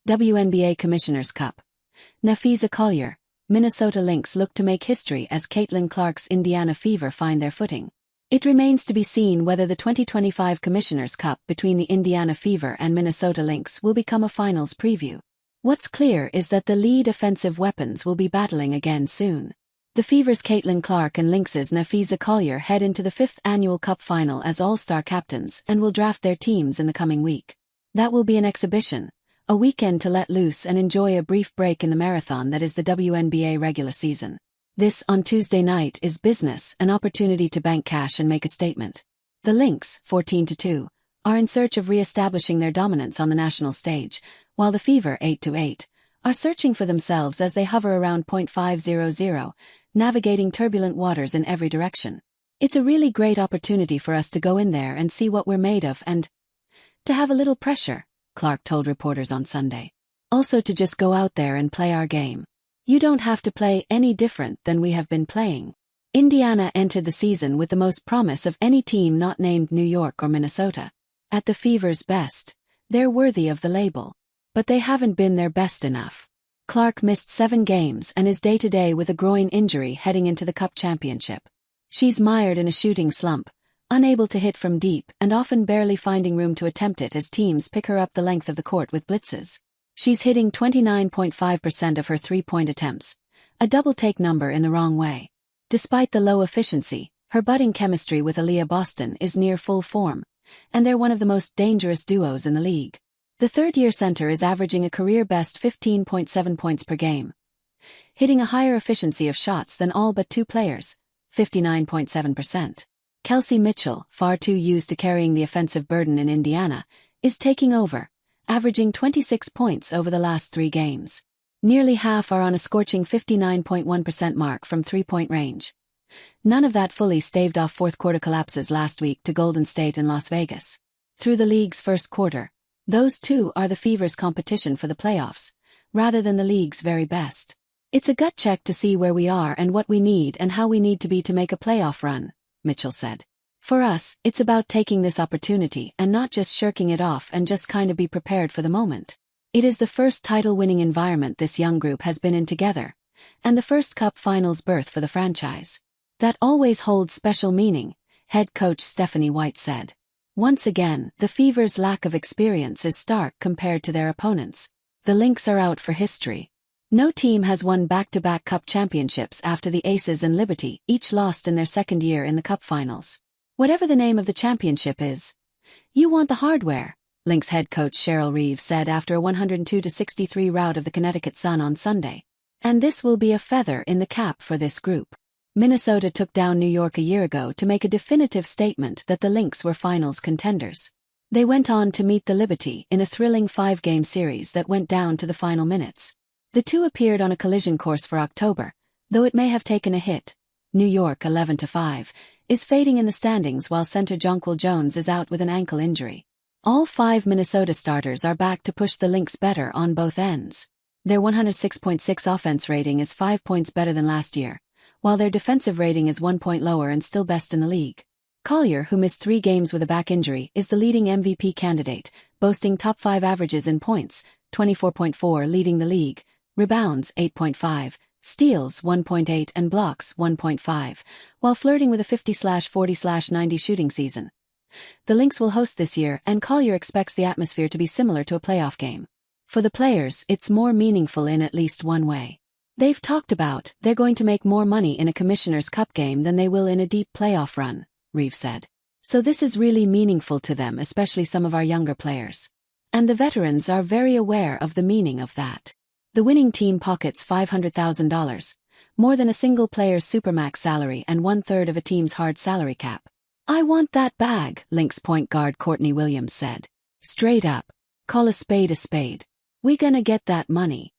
WNBA Commissioner's Cup. Napheesa Collier, Minnesota Lynx look to make history as Caitlin Clark's Indiana Fever find their footing. It remains to be seen whether the 2025 Commissioner's Cup between the Indiana Fever and Minnesota Lynx will become a finals preview. What's clear is that the lead offensive weapons will be battling again soon. The Fever's Caitlin Clark and Lynx's Napheesa Collier head into the 5th annual Cup final as all-star captains and will draft their teams in the coming week. That will be an exhibition, a weekend to let loose and enjoy a brief break in the marathon that is the WNBA regular season. This, on Tuesday night, is business, an opportunity to bank cash and make a statement. The Lynx, 14-2, are in search of re-establishing their dominance on the national stage, while the Fever, 8-8, are searching for themselves as they hover around .500, navigating turbulent waters in every direction. It's a really great opportunity for us to go in there and see what we're made of and to have a little pressure, Clark told reporters on Sunday. Also to just go out there and play our game. You don't have to play any different than we have been playing. Indiana entered the season with the most promise of any team not named New York or Minnesota. At the Fever's best, they're worthy of the label. But they haven't been their best enough. Clark missed 7 games and is day-to-day with a groin injury heading into the Cup championship. She's mired in a shooting slump, unable to hit from deep and often barely finding room to attempt it as teams pick her up the length of the court with blitzes. She's hitting 29.5% of her three-point attempts, a double-take number in the wrong way. Despite the low efficiency, her budding chemistry with Aaliyah Boston is near full form, and they're one of the most dangerous duos in the league. The third-year center is averaging a career-best 15.7 points per game, hitting a higher efficiency of shots than all but 2 players, 59.7%. Kelsey Mitchell, far too used to carrying the offensive burden in Indiana, is taking over, averaging 26 points over the last 3 games. Nearly half are on a scorching 59.1% mark from three-point range. None of that fully staved off fourth-quarter collapses last week to Golden State and Las Vegas. Through the league's first quarter, those two are the Fever's competition for the playoffs, rather than the league's very best. It's a gut check to see where we are and what we need and how we need to be to make a playoff run, Mitchell said. For us, it's about taking this opportunity and not just shirking it off and just kind of be prepared for the moment. It is the first title-winning environment this young group has been in together, and the first Cup Finals berth for the franchise. That always holds special meaning, head coach Stephanie White said. Once again, the Fever's lack of experience is stark compared to their opponents. The Lynx are out for history. No team has won back-to-back Cup championships after the Aces and Liberty each lost in their second year in the Cup Finals. Whatever the name of the championship is, you want the hardware, Lynx head coach Cheryl Reeves said after a 102-63 rout of the Connecticut Sun on Sunday. And this will be a feather in the cap for this group. Minnesota took down New York a year ago to make a definitive statement that the Lynx were finals contenders. They went on to meet the Liberty in a thrilling 5-game series that went down to the final minutes. The two appeared on a collision course for October, though it may have taken a hit. New York 11-5 is fading in the standings while center Jonquil Jones is out with an ankle injury. All 5 Minnesota starters are back to push the Lynx better on both ends. Their 106.6 offense rating is 5 points better than last year, while their defensive rating is 1 point lower and still best in the league. Collier, who missed 3 games with a back injury, is the leading MVP candidate, boasting top 5 averages in points, 24.4 leading the league, rebounds 8.5, steals 1.8 and blocks 1.5, while flirting with a 50/40/90 shooting season. The Lynx will host this year and Collier expects the atmosphere to be similar to a playoff game. For the players, it's more meaningful in at least one way. They've talked about they're going to make more money in a Commissioner's Cup game than they will in a deep playoff run, Reeves said. So this is really meaningful to them, especially some of our younger players. And the veterans are very aware of the meaning of that. The winning team pockets $500,000, more than a single player's supermax salary and 1/3 of a team's hard salary cap. I want that bag, Lynx point guard Courtney Williams said. Straight up. Call a spade a spade. We gonna get that money.